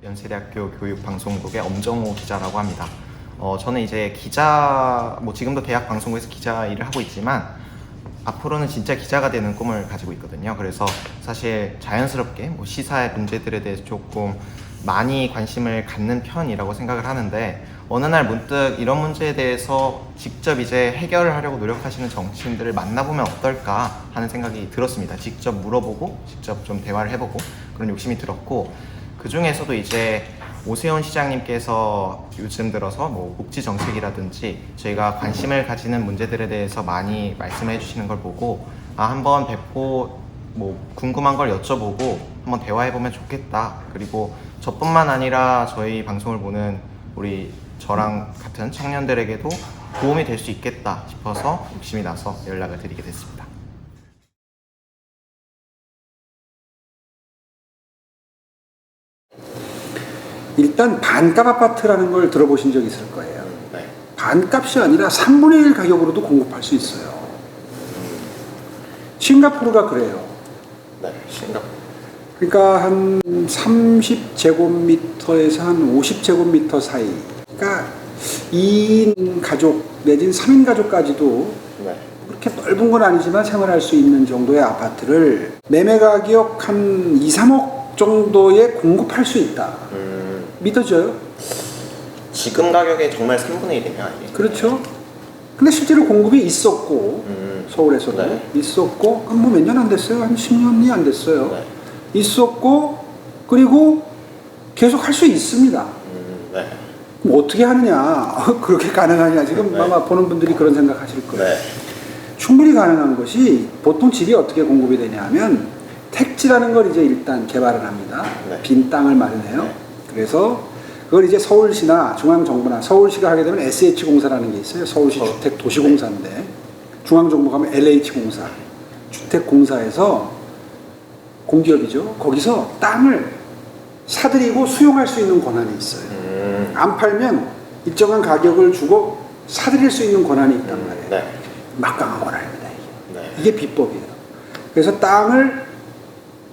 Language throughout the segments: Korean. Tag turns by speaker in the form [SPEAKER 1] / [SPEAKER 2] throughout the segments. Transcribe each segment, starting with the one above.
[SPEAKER 1] 연세대학교 교육방송국의 엄정호 기자라고 합니다. 저는 이제 기자, 지금도 대학 방송국에서 기자 일을 하고 있지만 앞으로는 진짜 기자가 되는 꿈을 가지고 있거든요. 그래서 사실 자연스럽게 시사의 문제들에 대해서 조금 많이 관심을 갖는 편이라고 생각을 하는데, 어느 날 문득 이런 문제에 대해서 직접 이제 해결을 하려고 노력하시는 정치인들을 만나보면 어떨까 하는 생각이 들었습니다. 직접 물어보고 직접 좀 대화를 해보고 그런 욕심이 들었고, 그 중에서도 이제 오세훈 시장님께서 요즘 들어서 복지 정책이라든지 저희가 관심을 가지는 문제들에 대해서 많이 말씀해 주시는 걸 보고, 한번 뵙고 궁금한 걸 여쭤보고 한번 대화해보면 좋겠다. 그리고 저뿐만 아니라 저희 방송을 보는 저랑 같은 청년들에게도 도움이 될 수 있겠다 싶어서 욕심이 나서 연락을 드리게 됐습니다.
[SPEAKER 2] 일단 반값 아파트라는 걸 들어보신 적 있을 거예요.
[SPEAKER 1] 네.
[SPEAKER 2] 반값이 아니라 3분의 1 가격으로도 공급할 수 있어요. 싱가포르가 그래요.
[SPEAKER 1] 네, 싱가포르.
[SPEAKER 2] 그러니까 한 30제곱미터에서 한 50제곱미터 사이. 그러니까 2인 가족 내지는 3인 가족까지도
[SPEAKER 1] 네.
[SPEAKER 2] 그렇게 넓은 건 아니지만 생활할 수 있는 정도의 아파트를 매매 가격 한 2, 3억 정도에 공급할 수 있다. 믿어져요?
[SPEAKER 1] 지금 가격에 정말 3분의 1이면 아니에요?
[SPEAKER 2] 그렇죠. 근데 실제로 공급이 있었고 서울에서도
[SPEAKER 1] 네.
[SPEAKER 2] 있었고 몇 년 안 됐어요. 한 10년이 안 됐어요.
[SPEAKER 1] 네.
[SPEAKER 2] 있었고 그리고 계속 할 수 있습니다.
[SPEAKER 1] 네.
[SPEAKER 2] 그럼 어떻게 하느냐 그렇게 가능하냐 지금
[SPEAKER 1] 네.
[SPEAKER 2] 아마 보는 분들이 그런 생각하실 거예요.
[SPEAKER 1] 네.
[SPEAKER 2] 충분히 가능한 것이, 보통 집이 어떻게 공급이 되냐 하면 택지라는 걸 이제 일단 개발을 합니다.
[SPEAKER 1] 네.
[SPEAKER 2] 빈 땅을 마련해요.
[SPEAKER 1] 네.
[SPEAKER 2] 그래서 그걸 이제 서울시나 중앙정부나, 서울시가 하게 되면 SH공사라는 게 있어요. 서울시 주택도시공사인데, 중앙정부가 하면 LH공사, 주택공사에서 공기업이죠. 거기서 땅을 사들이고 수용할 수 있는 권한이 있어요. 안 팔면 일정한 가격을 주고 사들일 수 있는 권한이 있단 말이에요.
[SPEAKER 1] 네.
[SPEAKER 2] 막강한 권한입니다.
[SPEAKER 1] 네.
[SPEAKER 2] 이게 비법이에요. 그래서 땅을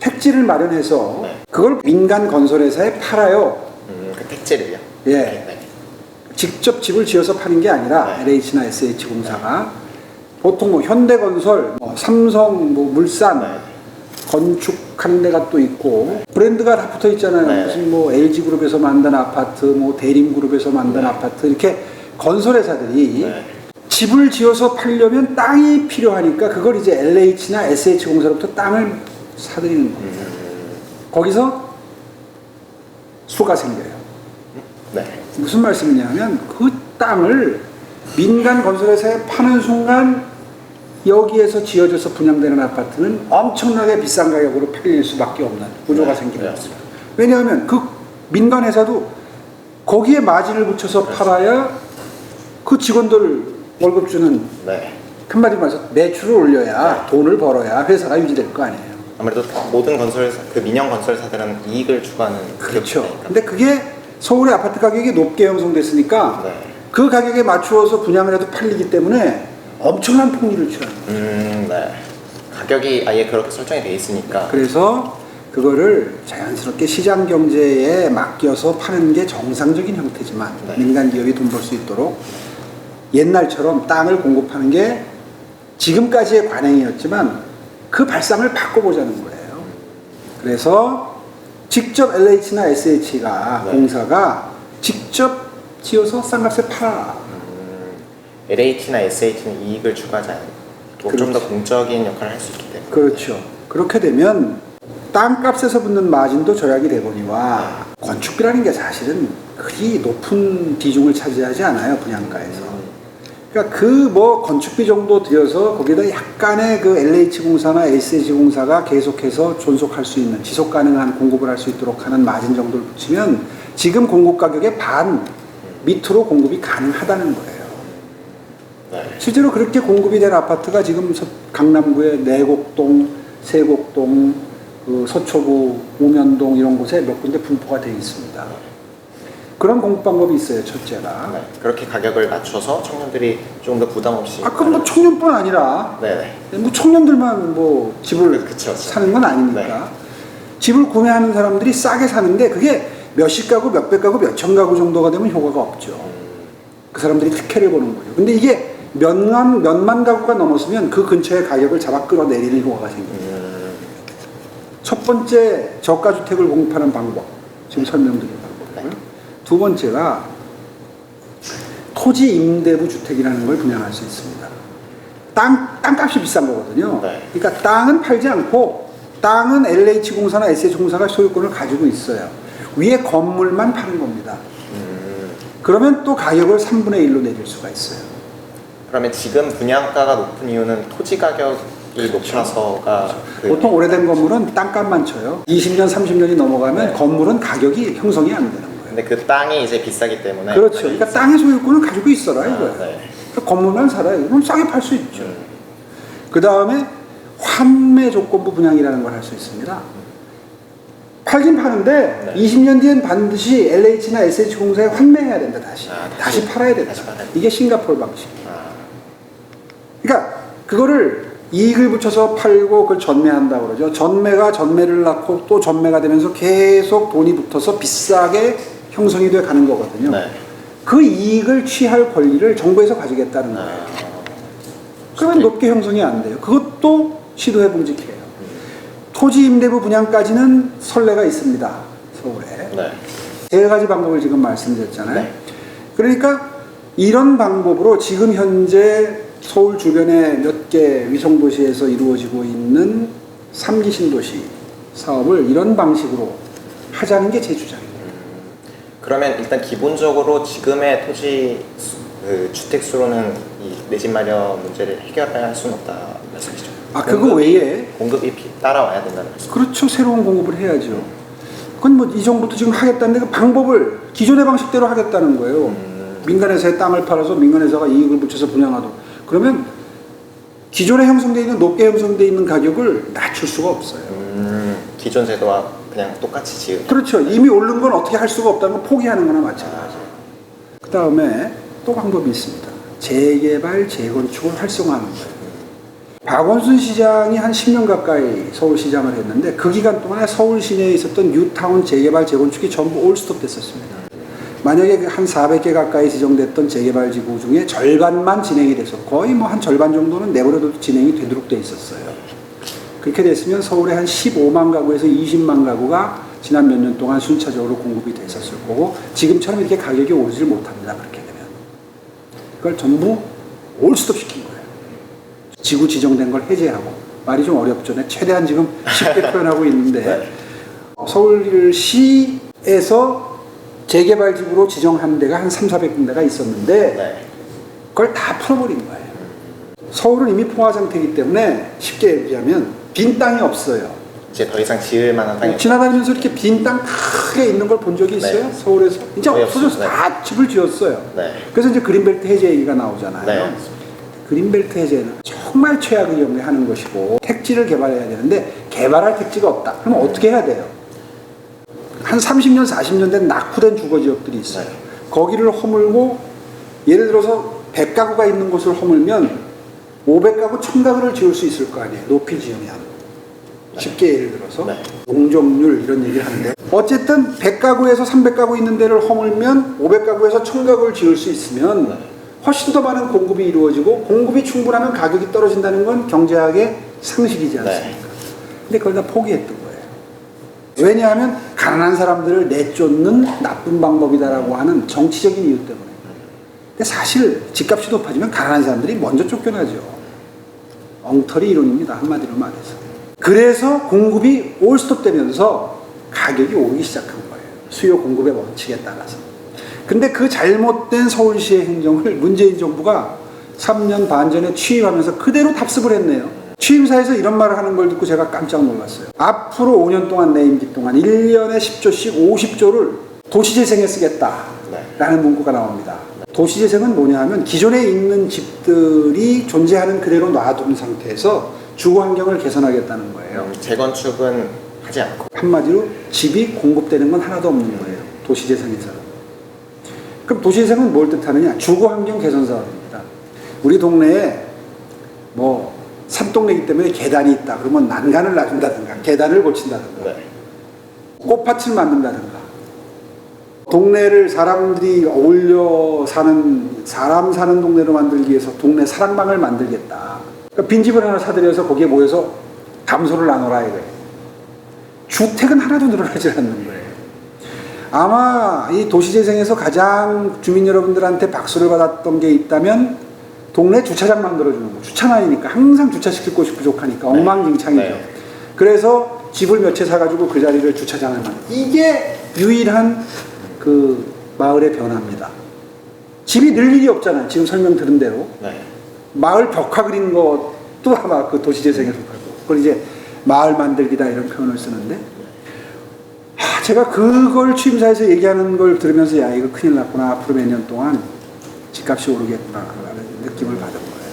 [SPEAKER 2] 택지를 마련해서
[SPEAKER 1] 네.
[SPEAKER 2] 그걸 민간 건설회사에 팔아요.
[SPEAKER 1] 그 택지를요?
[SPEAKER 2] 예.
[SPEAKER 1] 네.
[SPEAKER 2] 직접 집을 지어서 파는 게 아니라
[SPEAKER 1] 네.
[SPEAKER 2] LH나 SH공사가 보통 현대건설, 삼성, 물산,
[SPEAKER 1] 네.
[SPEAKER 2] 건축하는 데가 또 있고 브랜드가 다 붙어 있잖아요.
[SPEAKER 1] 네.
[SPEAKER 2] 무슨 LG그룹에서 만든 아파트, 대림그룹에서 만든 아파트, 이렇게 건설회사들이
[SPEAKER 1] 네.
[SPEAKER 2] 집을 지어서 팔려면 땅이 필요하니까 그걸 이제 LH나 SH공사로부터 땅을 사들이는 겁니다. 거기서 수가 생겨요.
[SPEAKER 1] 네.
[SPEAKER 2] 무슨 말씀이냐면 그 땅을 민간 건설회사에 파는 순간 여기에서 지어져서 분양되는 아파트는 엄청나게 비싼 가격으로 팔릴 수밖에 없는 구조가 생기는 거죠. 왜냐하면 그 민간 회사도 거기에 마진을 붙여서 팔아야 그 직원들 월급 주는,
[SPEAKER 1] 네.
[SPEAKER 2] 한마디로 말해서 매출을 올려야 돈을 벌어야 회사가 유지될 거 아니에요.
[SPEAKER 1] 아무래도 모든 건설사, 민영 건설사들은 이익을 추구하는
[SPEAKER 2] 그렇죠.
[SPEAKER 1] 기업이니까.
[SPEAKER 2] 근데 그게 서울의 아파트 가격이 높게 형성됐으니까
[SPEAKER 1] 네.
[SPEAKER 2] 그 가격에 맞추어서 분양을 해도 팔리기 때문에 엄청난 폭리를 취하는 거예요.
[SPEAKER 1] 네. 가격이 아예 그렇게 설정이 돼 있으니까.
[SPEAKER 2] 그래서 그거를 자연스럽게 시장 경제에 맡겨서 파는 게 정상적인 형태지만,
[SPEAKER 1] 네.
[SPEAKER 2] 민간 기업이 돈 벌 수 있도록 옛날처럼 땅을 공급하는 게 지금까지의 관행이었지만 그 발상을 바꿔보자는 거예요. 그래서 직접 LH나 SH가
[SPEAKER 1] 네.
[SPEAKER 2] 공사가 직접 지어서 싼 값에 팔아.
[SPEAKER 1] LH나 SH는 이익을 추구하지 않고 좀 더
[SPEAKER 2] 그렇지.
[SPEAKER 1] 공적인 역할을 할 수 있기 때문에.
[SPEAKER 2] 그렇죠. 그렇게 되면 땅값에서 붙는 마진도 절약이 되거니와 건축비라는 게 사실은 그리 높은 비중을 차지하지 않아요, 분양가에서. 그러니까 건축비 정도 들여서 거기다 약간의 그 LH공사나 SH공사가 계속해서 존속할 수 있는, 지속 가능한 공급을 할 수 있도록 하는 마진 정도를 붙이면 지금 공급 가격의 반 밑으로 공급이 가능하다는 거예요.
[SPEAKER 1] 네.
[SPEAKER 2] 실제로 그렇게 공급이 된 아파트가 지금 강남구의 내곡동, 세곡동, 서초구, 오면동 이런 곳에 몇 군데 분포가 되어 있습니다. 그런 공급 방법이 있어요, 첫째가.
[SPEAKER 1] 네. 그렇게 가격을 낮춰서 청년들이 조금 더 부담 없이.
[SPEAKER 2] 그럼 청년뿐 아니라
[SPEAKER 1] 네네.
[SPEAKER 2] 청년들만 집을
[SPEAKER 1] 그쵸.
[SPEAKER 2] 사는 건 아니니까.
[SPEAKER 1] 네.
[SPEAKER 2] 집을 구매하는 사람들이 싸게 사는데 그게 몇십 가구, 몇백 가구, 몇천 가구 정도가 되면 효과가 없죠. 그 사람들이 특혜를 보는 거죠. 근데 이게 몇만 가구가 넘었으면 그 근처의 가격을 잡아 끌어내리는 효과가 생깁니다. 첫 번째 저가주택을 공급하는 방법, 지금 설명드린 방법이고요. 두 번째가 토지 임대부 주택이라는 걸 분양할 수 있습니다. 땅값이 비싼 거거든요.
[SPEAKER 1] 네.
[SPEAKER 2] 그러니까 땅은 팔지 않고 땅은 LH공사나 SH공사가 소유권을 가지고 있어요. 위에 건물만 파는 겁니다. 그러면 또 가격을 3분의 1로 내릴 수가 있어요.
[SPEAKER 1] 그러면 지금 분양가가 높은 이유는 토지 가격이 높아서가
[SPEAKER 2] 보통 오래된 건물은 땅값만 쳐요. 20년, 30년이 넘어가면
[SPEAKER 1] 네.
[SPEAKER 2] 건물은 가격이 형성이 안 되는 거예요.
[SPEAKER 1] 근데 그 땅이 이제 비싸기 때문에
[SPEAKER 2] 그렇죠. 그러니까 땅의 소유권을 가지고 있어라 이거예요.
[SPEAKER 1] 네.
[SPEAKER 2] 그러니까 건물만 살아요. 그럼 싸게 팔 수 있죠. 그 다음에 환매 조건부 분양이라는 걸 할 수 있습니다. 팔긴 파는데
[SPEAKER 1] 네.
[SPEAKER 2] 20년 뒤엔 반드시 LH나 SH공사에 환매해야 된다. 다시 팔아야 된다.
[SPEAKER 1] 다시 팔아야 된다.
[SPEAKER 2] 이게 싱가포르 방식이에요. 그러니까 그거를 이익을 붙여서 팔고 그걸 전매한다고 그러죠. 전매가 전매를 낳고 또 전매가 되면서 계속 돈이 붙어서 비싸게 형성이 돼 가는 거거든요.
[SPEAKER 1] 네.
[SPEAKER 2] 그 이익을 취할 권리를 정부에서 가지겠다는 거예요. 그러면 높게 형성이 안 돼요. 그것도 시도해 봉직해요. 토지 임대부 분양까지는 선례가 있습니다. 서울에.
[SPEAKER 1] 네.
[SPEAKER 2] 세 가지 방법을 지금 말씀드렸잖아요.
[SPEAKER 1] 네.
[SPEAKER 2] 그러니까 이런 방법으로 지금 현재 서울 주변의 몇 개 위성도시에서 이루어지고 있는 3기 신도시 사업을 이런 방식으로 하자는 게 제 주장입니다.
[SPEAKER 1] 그러면 일단 기본적으로 지금의 토지 주택 수로는 이 내 집 마련 문제를 해결할 수는 없다 말씀이시죠?
[SPEAKER 2] 그거 외에
[SPEAKER 1] 공급이 따라와야 된다는 말씀.
[SPEAKER 2] 그렇죠. 새로운 공급을 해야죠. 그건 뭐 이 정부도 지금 하겠다는데 그 방법을 기존의 방식대로 하겠다는 거예요. 민간회사에 땅을 팔아서 민간회사가 이익을 붙여서 분양하도록. 그러면 기존에 형성되어 있는 높게 형성되어 있는 가격을 낮출 수가 없어요.
[SPEAKER 1] 기존 제도와 그냥 똑같이 지은.
[SPEAKER 2] 그렇죠. 이미 오른 건 어떻게 할 수가 없다는 걸 포기하는 거나 마찬가지예요. 그 다음에 또 방법이 있습니다. 재개발, 재건축을 활성화하는 거예요. 박원순 시장이 한 10년 가까이 서울시장을 했는데 그 기간 동안에 서울 시내에 있었던 뉴타운 재개발, 재건축이 전부 올스톱 됐었습니다. 만약에 한 400개 가까이 지정됐던 재개발 지구 중에 절반만 진행이 돼서 거의 뭐 한 절반 정도는 내버려둬도 진행이 되도록 돼 있었어요. 그렇게 됐으면 서울에 한 15만 가구에서 20만 가구가 지난 몇 년 동안 순차적으로 공급이 됐었을 거고 지금처럼 이렇게 가격이 오르질 못합니다. 그렇게 되면. 그걸 전부 올스톱 시킨 거예요. 지구 지정된 걸 해제하고. 말이 좀 어렵죠. 내가 최대한 지금 쉽게 표현하고 있는데 서울시에서 재개발지구로 지정한 데가 한 300~400군데가 있었는데 그걸 다 풀어버린 거예요. 서울은 이미 포화 상태이기 때문에 쉽게 얘기하면 빈 땅이 없어요.
[SPEAKER 1] 이제 더 이상 지을 만한 땅이
[SPEAKER 2] 지나다니면서 이렇게 빈 땅 크게 있는 걸 본 적이 있어요?
[SPEAKER 1] 네.
[SPEAKER 2] 서울에서? 이제
[SPEAKER 1] 거의
[SPEAKER 2] 없어져서
[SPEAKER 1] 없어요.
[SPEAKER 2] 다 집을 지었어요.
[SPEAKER 1] 네.
[SPEAKER 2] 그래서 이제 그린벨트 해제 얘기가 나오잖아요.
[SPEAKER 1] 네.
[SPEAKER 2] 그린벨트 해제는 정말 최악의 경우에 하는 것이고 택지를 개발해야 되는데 개발할 택지가 없다. 그러면 어떻게 해야 돼요? 한 30년, 40년 된 낙후된 주거지역들이 있어요.
[SPEAKER 1] 네.
[SPEAKER 2] 거기를 허물고 예를 들어서 100가구가 있는 곳을 허물면 500가구, 1000가구를 지을 수 있을 거 아니에요. 높이 지으면. 쉽게 예를 들어서 용적률 이런 얘기를 하는데 어쨌든 100가구에서 300가구 있는 데를 허물면 500가구에서 1000가구를 지을 수 있으면 훨씬 더 많은 공급이 이루어지고 공급이 충분하면 가격이 떨어진다는 건 경제학의 상식이지 않습니까? 근데 그걸 다 포기했던 거예요. 왜냐하면 가난한 사람들을 내쫓는 나쁜 방법이다라고 하는 정치적인 이유 때문에. 근데 사실 집값이 높아지면 가난한 사람들이 먼저 쫓겨나죠. 엉터리 이론입니다. 한마디로 말해서. 그래서 공급이 올스톱 되면서 가격이 오르기 시작한 거예요. 수요 공급의 원칙에 따라서. 근데 그 잘못된 서울시의 행정을 문재인 정부가 3년 반 전에 취임하면서 그대로 답습을 했네요. 취임사에서 이런 말을 하는 걸 듣고 제가 깜짝 놀랐어요. 앞으로 5년 동안 내 임기 동안 1년에 10조씩 50조를 도시재생에 쓰겠다라는 문구가 나옵니다. 도시재생은 뭐냐 하면 기존에 있는 집들이 존재하는 그대로 놔둔 상태에서 주거 환경을 개선하겠다는 거예요.
[SPEAKER 1] 재건축은 하지 않고.
[SPEAKER 2] 한마디로 집이 공급되는 건 하나도 없는 거예요. 도시재생에서는. 그럼 도시재생은 뭘 뜻하느냐? 주거 환경 개선 사업입니다. 우리 동네에 뭐 산동네이기 때문에 계단이 있다. 그러면 난간을 놔준다든가 계단을 고친다든가 꽃밭을 만든다든가 동네를 사람들이 어울려 사는 사람 사는 동네로 만들기 위해서 동네 사랑방을 만들겠다. 그러니까 빈집을 하나 사들여서 거기에 모여서 담소를 나눠라 이거예요. 주택은 하나도 늘어나지 않는 거예요. 아마 이 도시재생에서 가장 주민 여러분들한테 박수를 받았던 게 있다면 동네 주차장 만들어주는 거. 주차난이니까 항상 주차시킬 곳이 부족하니까 엉망진창이죠.
[SPEAKER 1] 네.
[SPEAKER 2] 그래서 집을 몇 채 사가지고 그 자리를 주차장을 만들. 이게 유일한 그 마을의 변화입니다. 집이 늘 일이 없잖아요. 지금 설명 들은 대로.
[SPEAKER 1] 네.
[SPEAKER 2] 마을 벽화 그린 것도 아마 그 도시재생에 속하고. 그걸 이제 마을 만들기다 이런 표현을 쓰는데. 제가 그걸 취임사에서 얘기하는 걸 들으면서 야 이거 큰일 났구나. 앞으로 몇 년 동안 집값이 오르겠구나 라는 느낌을 받은 거예요.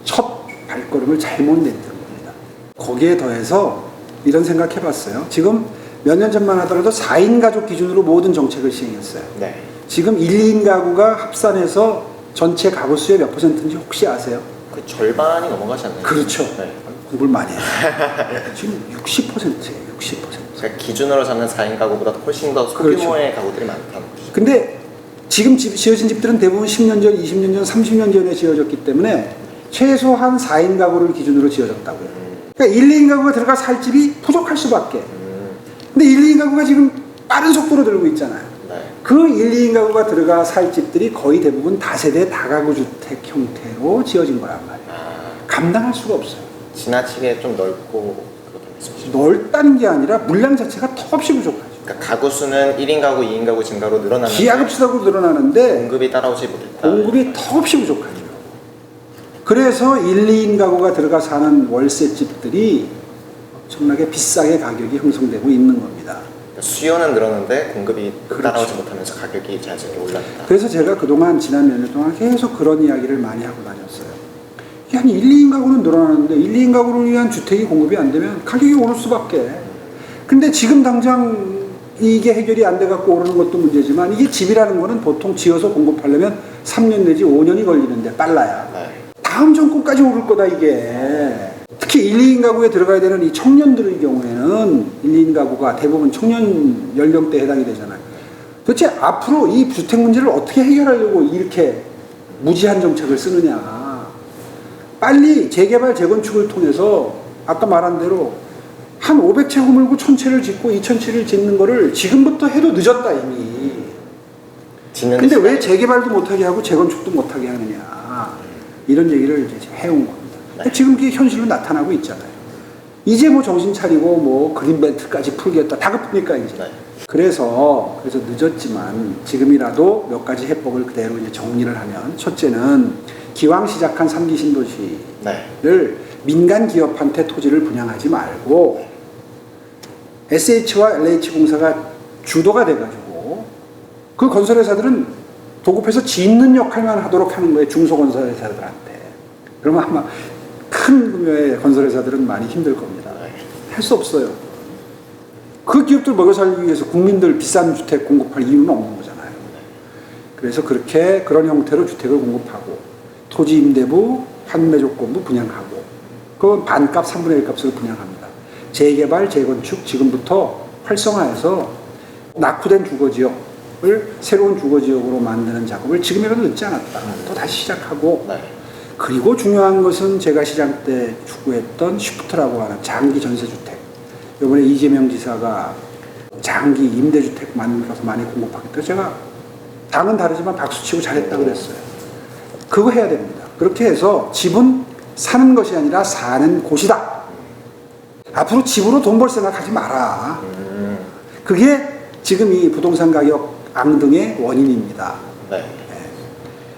[SPEAKER 2] 첫 발걸음을 잘못 냈던 겁니다. 거기에 더해서 이런 생각 해봤어요. 지금 몇 년 전만 하더라도 4인 가족 기준으로 모든 정책을 시행했어요.
[SPEAKER 1] 네.
[SPEAKER 2] 지금 1, 2인 가구가 합산해서 전체 가구 수의 몇 %인지 혹시 아세요?
[SPEAKER 1] 그 절반이 넘어가지 않나요?
[SPEAKER 2] 그렇죠.
[SPEAKER 1] 네.
[SPEAKER 2] 공부를 많이 해요. 지금 60%예요. 60%.
[SPEAKER 1] 그러니까 기준으로 잡는 4인 가구보다 훨씬 더 소규모의 가구들이 많다는 거죠.
[SPEAKER 2] 근데 지금 지어진 집들은 대부분 10년 전, 20년 전, 30년 전에 지어졌기 때문에 최소한 4인 가구를 기준으로 지어졌다고요. 그러니까 1, 2인 가구가 들어가 살 집이 부족할 수밖에. 근데 1, 2인 가구가 지금 빠른 속도로 들고 있잖아요.
[SPEAKER 1] 네.
[SPEAKER 2] 그 1, 2인 가구가 들어가 살 집들이 거의 대부분 다세대 다가구 주택 형태로 지어진 거란 말이에요. 감당할 수가 없어요.
[SPEAKER 1] 지나치게 좀 넓고 그렇다는 말씀이시죠?
[SPEAKER 2] 넓다는 게 아니라 물량 자체가 턱없이 부족하죠.
[SPEAKER 1] 그러니까 가구 수는 1인 가구, 2인 가구 증가로 늘어나는데
[SPEAKER 2] 기하급수적으로 늘어나는데
[SPEAKER 1] 공급이 따라오지 못했다.
[SPEAKER 2] 공급이 턱없이 부족하죠. 그래서 1, 2인 가구가 들어가 사는 월세집들이 엄청나게 비싸게 가격이 형성되고 있는 겁니다.
[SPEAKER 1] 그러니까 수요는 늘었는데 공급이
[SPEAKER 2] 그렇죠.
[SPEAKER 1] 따라오지 못하면서 가격이 자연스럽게 올랐다.
[SPEAKER 2] 그래서 제가 그동안 지난 몇 년 동안 계속 그런 이야기를 많이 하고 다녔어요. 아니 1, 2인 가구는 늘어나는데 1, 2인 가구를 위한 주택이 공급이 안 되면 가격이 오를 수밖에. 근데 지금 당장 이게 해결이 안 돼갖고 오르는 것도 문제지만 이게 집이라는 거는 보통 지어서 공급하려면 3년 내지 5년이 걸리는데 빨라야.
[SPEAKER 1] 네.
[SPEAKER 2] 다음 정권까지 오를 거다 이게. 특히 1, 2인 가구에 들어가야 되는 이 청년들의 경우에는 1, 2인 가구가 대부분 청년 연령대에 해당이 되잖아요. 도대체 앞으로 이 주택 문제를 어떻게 해결하려고 이렇게 무지한 정책을 쓰느냐. 빨리 재개발, 재건축을 통해서 아까 말한 대로 한 500채 허물고 1000채를 짓고 2000채를 짓는 거를 지금부터 해도 늦었다 이미. 근데 왜 재개발도 못하게 하고 재건축도 못하게 하느냐. 이런 얘기를 이제 해온 겁니다.
[SPEAKER 1] 네.
[SPEAKER 2] 지금 그게 현실로 나타나고 있잖아요. 이제 뭐 정신 차리고 뭐 그린벨트까지 풀겠다. 다급합니까 이제.
[SPEAKER 1] 네.
[SPEAKER 2] 그래서 늦었지만 지금이라도 몇 가지 해법을 그대로 이제 정리를 하면 첫째는 기왕 시작한 3기 신도시를
[SPEAKER 1] 네.
[SPEAKER 2] 민간 기업한테 토지를 분양하지 말고 SH와 LH공사가 주도가 돼가지고 그 건설회사들은 도급해서 짓는 역할만 하도록 하는 거예요. 중소건설회사들한테. 그러면 아마 큰 규모의 건설회사들은 많이 힘들 겁니다. 할 수 없어요. 그 기업들 먹여 살리기 위해서 국민들 비싼 주택 공급할 이유는 없는 거잖아요. 그래서 그런 형태로 주택을 공급하고 토지 임대부, 판매 조건부 분양하고 그 반값 3분의 1 값을 분양합니다. 재개발, 재건축 지금부터 활성화해서 낙후된 주거지역을 새로운 주거지역으로 만드는 작업을 지금이라도 늦지 않았다. 또 다시 시작하고
[SPEAKER 1] 네.
[SPEAKER 2] 그리고 중요한 것은 제가 시장 때 추구했던 쉬프트라고 하는 장기 전세주택. 이번에 이재명 지사가 장기 임대주택 만들어서 많이 공급하겠다. 제가 당은 다르지만 박수치고 잘했다 그랬어요. 그거 해야 됩니다. 그렇게 해서 집은 사는 것이 아니라 사는 곳이다. 앞으로 집으로 돈 벌 생각하지 마라. 그게 지금 이 부동산 가격 앙등의 원인입니다.
[SPEAKER 1] 네.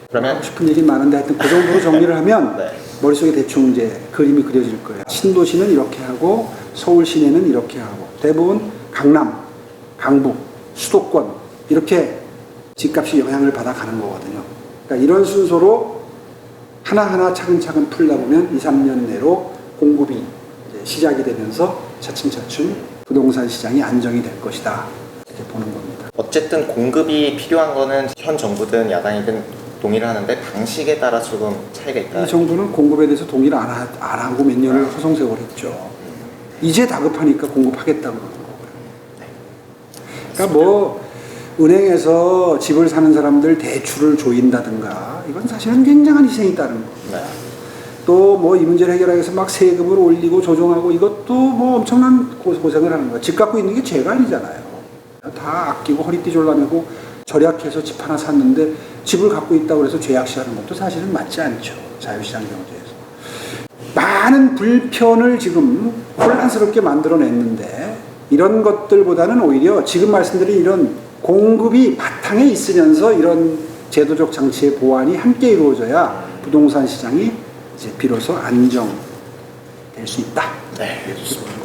[SPEAKER 1] 그러면
[SPEAKER 2] 하고 싶은 얘기 많은데 하여튼 그 정도로 정리를 하면
[SPEAKER 1] 네.
[SPEAKER 2] 머릿속에 대충 이제 그림이 그려질 거예요. 신도시는 이렇게 하고 서울 시내는 이렇게 하고 대부분 강남, 강북, 수도권 이렇게 집값이 영향을 받아가는 거거든요. 그러니까 이런 순서로 하나하나 차근차근 풀다 보면 2, 3년 내로 공급이 이제 시작이 되면서 차츰차츰 부동산 시장이 안정이 될 것이다. 이렇게 보는 겁니다.
[SPEAKER 1] 어쨌든 공급이 필요한 거는 현 정부든 야당이든 동의를 하는데 방식에 따라 조금 차이가 있다.
[SPEAKER 2] 이 정부는 공급에 대해서 동의를 안 하고 몇 년을 허송세월했죠. 이제 다급하니까 공급하겠다고 그러는 거고요. 그러니까 뭐 은행에서 집을 사는 사람들 대출을 조인다든가 이건 사실은 굉장한 희생이 따른 겁니다.
[SPEAKER 1] 네.
[SPEAKER 2] 또 뭐 이 문제를 해결하기 위해서 막 세금을 올리고 조정하고 이것도 뭐 엄청난 고생을 하는 거예요. 집 갖고 있는 게 죄가 아니잖아요. 다 아끼고 허리띠 졸라매고 절약해서 집 하나 샀는데 집을 갖고 있다고 해서 죄악시하는 것도 사실은 맞지 않죠. 자유시장 경제에서. 많은 불편을 지금 혼란스럽게 만들어냈는데 이런 것들보다는 오히려 지금 말씀드린 이런 공급이 바탕에 있으면서 이런 제도적 장치의 보완이 함께 이루어져야 부동산 시장이 이제 비로소 안정될 수 있다.
[SPEAKER 1] 네, 좋습니다.